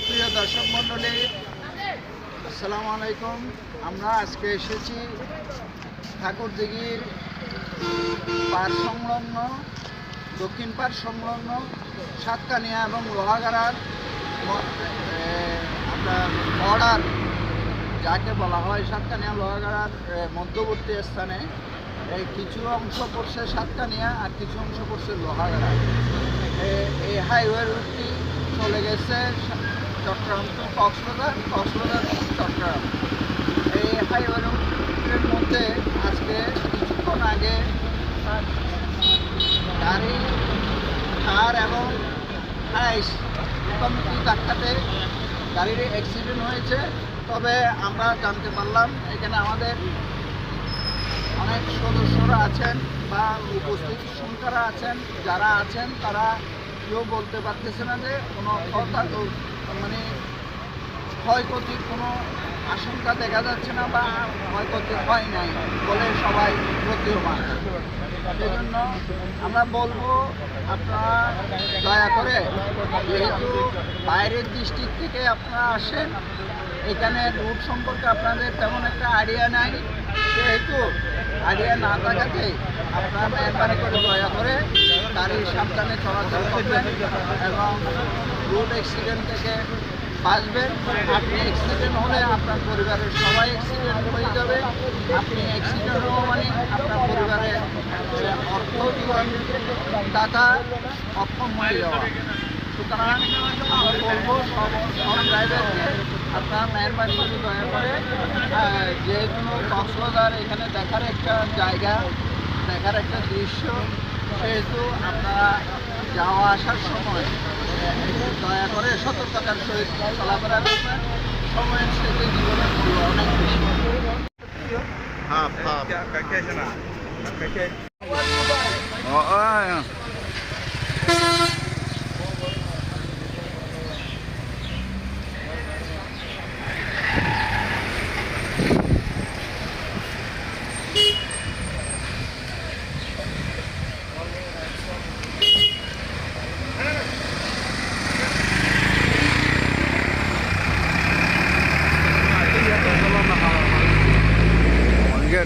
সুপ্রিয় দর্শক মণ্ডলী, আসসালামু আলাইকুম। আমরা আজকে এসেছি ঠাকুরদিঘির পাড় সংলগ্ন, দক্ষিণ পাড় সংলগ্ন সাতকানিয়া এবং লোহাগাড়ার আপনার বর্ডার যাকে বলা হয়, সাতকানিয়া লোহাগাড়ার মধ্যবর্তী স্থানে এই কিছু অংশ পড়ছে সাতকানিয়া আর কিছু অংশ পড়ছে লোহাগাড়া। এই হাইওয়ে রুটটি চলে গেছে চট্টগ্রাম টু কক্সবাজার, কক্সবাজার টু চট্টগ্রাম। এই হাইওয়ে রুটের মধ্যে আজকে কিছুক্ষণ আগে গাড়ি, কার এবং হাইস মুখোমুখি ধাক্কাতে গাড়ির অ্যাক্সিডেন্ট হয়েছে। তবে আমরা জানতে পারলাম এখানে আমাদের অনেক সদস্যরা আছেন বা উপস্থিত সংখ্যারা আছেন, যারা আছেন তারা কেউ বলতে পারতেছে না যে কোনো মানে ক্ষয়ক্ষতির কোনো আশঙ্কা দেখা যাচ্ছে না বা ক্ষয়ক্ষতি হয় নাই বলে সবাই প্রতীয়মান। সেজন্য আমরা বলবো, আপনারা দয়া করে, যেহেতু বাইরের ডিস্ট্রিক্ট থেকে আপনারা আসেন, এখানে রুট সম্পর্কে আপনাদের তেমন একটা আইডিয়া নাই, সেহেতু আইডিয়া না থাকাতে আপনারা মেহরবানি করে দয়া করে গাড়ি সাবধানে চলাচল করবেন এবং রোড অ্যাক্সিডেন্ট থেকে বাঁচবেন। আপনি অ্যাক্সিডেন্ট হলে আপনার পরিবারের সবাই অ্যাক্সিডেন্ট হয়ে যাবে। আপনি অ্যাক্সিডেন্ট হওয়া মানে আপনার পরিবারের অর্থ জীবন দাতা অক্ষম হয়ে যাওয়া। সুতরাং আমরা বলবো সব ড্রাইভারকে আপনারা মেহরবানি করে দয়া করে, যেহেতু কক্সবাজার এখানে দেখার একটা জায়গা, দেখার একটা দৃশ্য, সেহেতু আপনারা যাওয়া আসার সময় দয়া করে সতর্কতার সহিত চলাফেরা করবেন। সময়ের সাথে জীবনের মূল্য অনেক বেশি।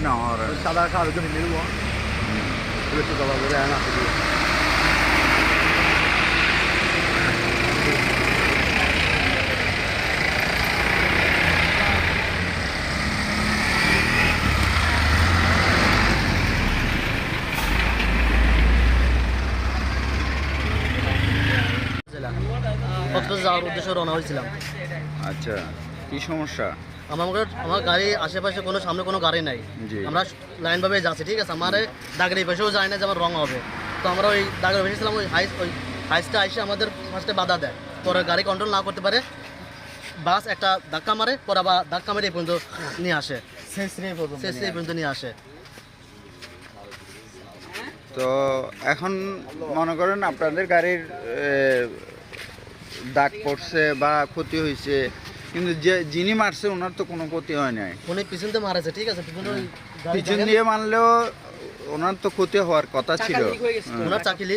No, ahora. Cada carro que me dio, yo le tocaba ver a যাওয়ার উদ্দেশ্যে রওনা হয়েছিলাম। আচ্ছা, কি সমস্যা? আমার গাড়ি আশেপাশে কোনো সামনে কোনো গাড়ি নাই, আমরা লাইনভাবে যাচ্ছি, ঠিক আছে। আমার দাগের এই পাশেও যায় না যে আমার রং হবে, তো আমরা ওই দাগের পাশেছিলাম। ওই হাইসটা এসে আমাদের ফার্স্টে বাধা দেয়, পরে গাড়ি কন্ট্রোল না করতে পারে, বাস একটা ধাক্কা মারে, পরে আবার ধাক্কা মেরে এই পর্যন্ত নিয়ে আসে, শেষ পর্যন্ত নিয়ে আসে। তো এখন মনে করেন আপনাদের গাড়ির দাগ পড়ছে বা ক্ষতি হয়েছে, কিন্তু যিনি মারছে ওনার তো কোনো ক্ষতি হয় নাই। উনি পিছন দিয়ে মারেছে, ঠিক আছে, পিছন দিয়ে মারলেও ওনার তো ক্ষতি হওয়ার কথা ছিল। ওনার চাকরি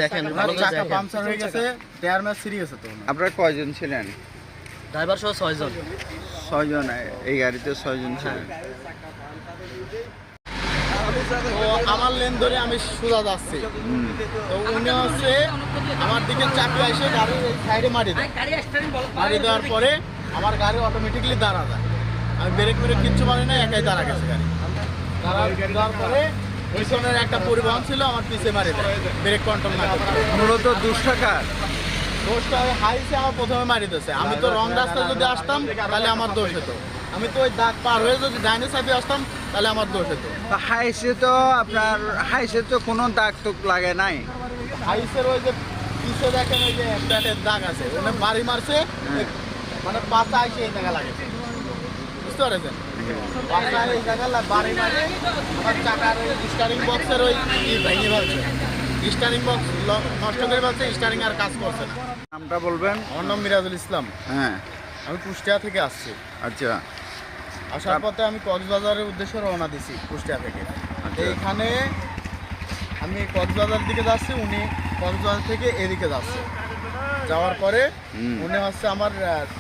দেখেন, পাংচার হয়ে গেছে, টায়ার ম্যাচ ছিঁড়ে গেছে। তো আপনারা কয়জন ছিলেন? ড্রাইভার সহ 6 জন। 6 জন, এই গাড়িতে 6 জন ছিলেন। তো আমার লেন ধরে আমি সোজা যাচ্ছি, তো উনি হচ্ছে আমার দিকে চাপে এসে গাড়ি সাইডে মারি দেওয়ার পরে আমার গাড়ি অটোমেটিকলি দাঁড়া যায়। আমি ব্রেক কিচ্ছু পারি না, একাই দাঁড়া গেছে গাড়ি। দেওয়ার পরে পিছনের একটা পরিবহন ছিল, আমার পিছিয়ে মারি দেয়, ব্রেক কন্ট্রোল না। মূলত দোষটা হাইসে আমার প্রথমে মারি দিয়েছে। আমি তো রং রাস্তায় যদি আসতাম তাহলে আমার দোষ হতো, আমি তো ওই দাগ পার হয়ে যদি ডাইনে সাইডে আসতাম তাহলে আমার দোষ হতো। হাইসে তো কোনো দাগ তো লাগে নাই। হাইসের ওই যে পিছে দেখেন ওই যে প্যাটের দাগ আছে, ওখানে বাড়ি মারছে, মানে পাতা এসে এই জায়গা লাগেছে, বুঝতে পারছেন? পাতা এই জায়গা বাড়ি মারে, আমার চাকার ওই স্টারিং বক্সের ওই ভেঙে ফেলছে, স্টারিং বক্স নষ্ট করে ফেলছে, স্টারিং আর কাজ করছে না। নামটা বলবেন? আমার নাম মিরাজুল ইসলাম। হ্যাঁ, আমি কুষ্টিয়া থেকে আসছি। আচ্ছা, আসার পথে আমি কক্সবাজারের উদ্দেশ্যে রওনা দিছি কুষ্টিয়া থেকে। এইখানে আমি কক্সবাজার দিকে যাচ্ছি, উনি কক্সবাজার থেকে এদিকে যাচ্ছে। যাওয়ার পরে হুম। উনি হচ্ছে আমার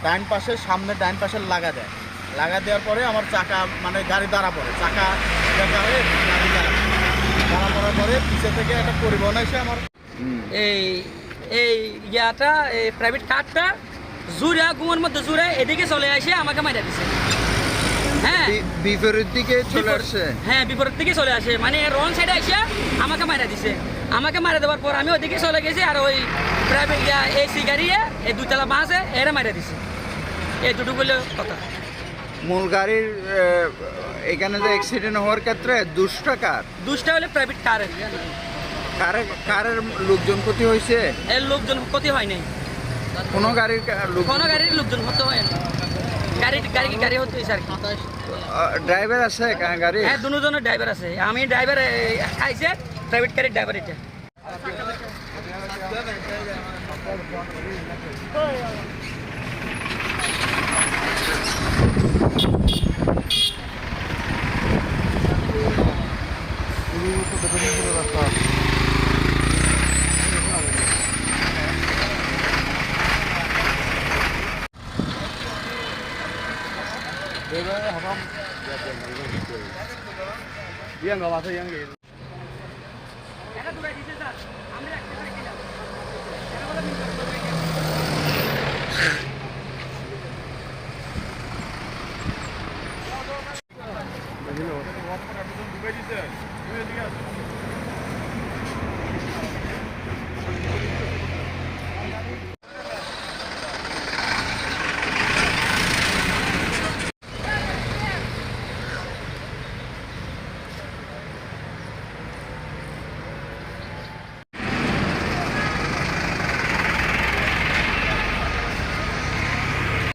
ডাইন পাশে সামনে ডাইন পাশে লাগা দেয়, লাগা দেওয়ার পরে আমার চাকা মানে গাড়ি দাঁড়া পড়ে, চাকা দেখা হয়ে গাড়ি দাঁড়া পড়ার পরে পিছে থেকে একটা পরিবহন এসে আমার এই এই ইয়াটা এই প্রাইভেট কারটা জুড়ে গুমের মধ্যে জুড়ে এদিকে চলে আসে আমাকে মাইরা দিছে। হ্যাঁ বিপরীত দিকে চলে আসছে। হ্যাঁ বিপরীত দিকে চলে আসে, মানে রং সাইডে আসে আমাকে মাইরা দিছে। আমাকে মারা দেওয়ার পর আমি ওদিকে চলে গেছি, আর ওই প্রাইভেট এসি গাড়ি এই দুতলা বাসে এরা মাইরা দিছে। এই দুটো বলে কথা। মূল গাড়ির এখানে যে অ্যাক্সিডেন্ট হওয়ার ক্ষেত্রে দুষ্টা কার দুষ্টা হলে প্রাইভেট কারের, কারের কারের লোকজন ক্ষতি হয়েছে, এর লোকজন ক্ষতি হয় নাই, কোনো গাড়ির কোনো গাড়ির লোকজন ক্ষতি হয় না। গাড়ি হতে হয়েছে আর কি। ড্রাইভার আছে গাড়ি? হ্যাঁ দুজনের ড্রাইভার আছে, আমি ড্রাইভার খাইছে, প্রাইভেট গাড়ির ড্রাইভার এটা। এটা দূরে দিছে স্যার, আমরা একটা করে গেলাম।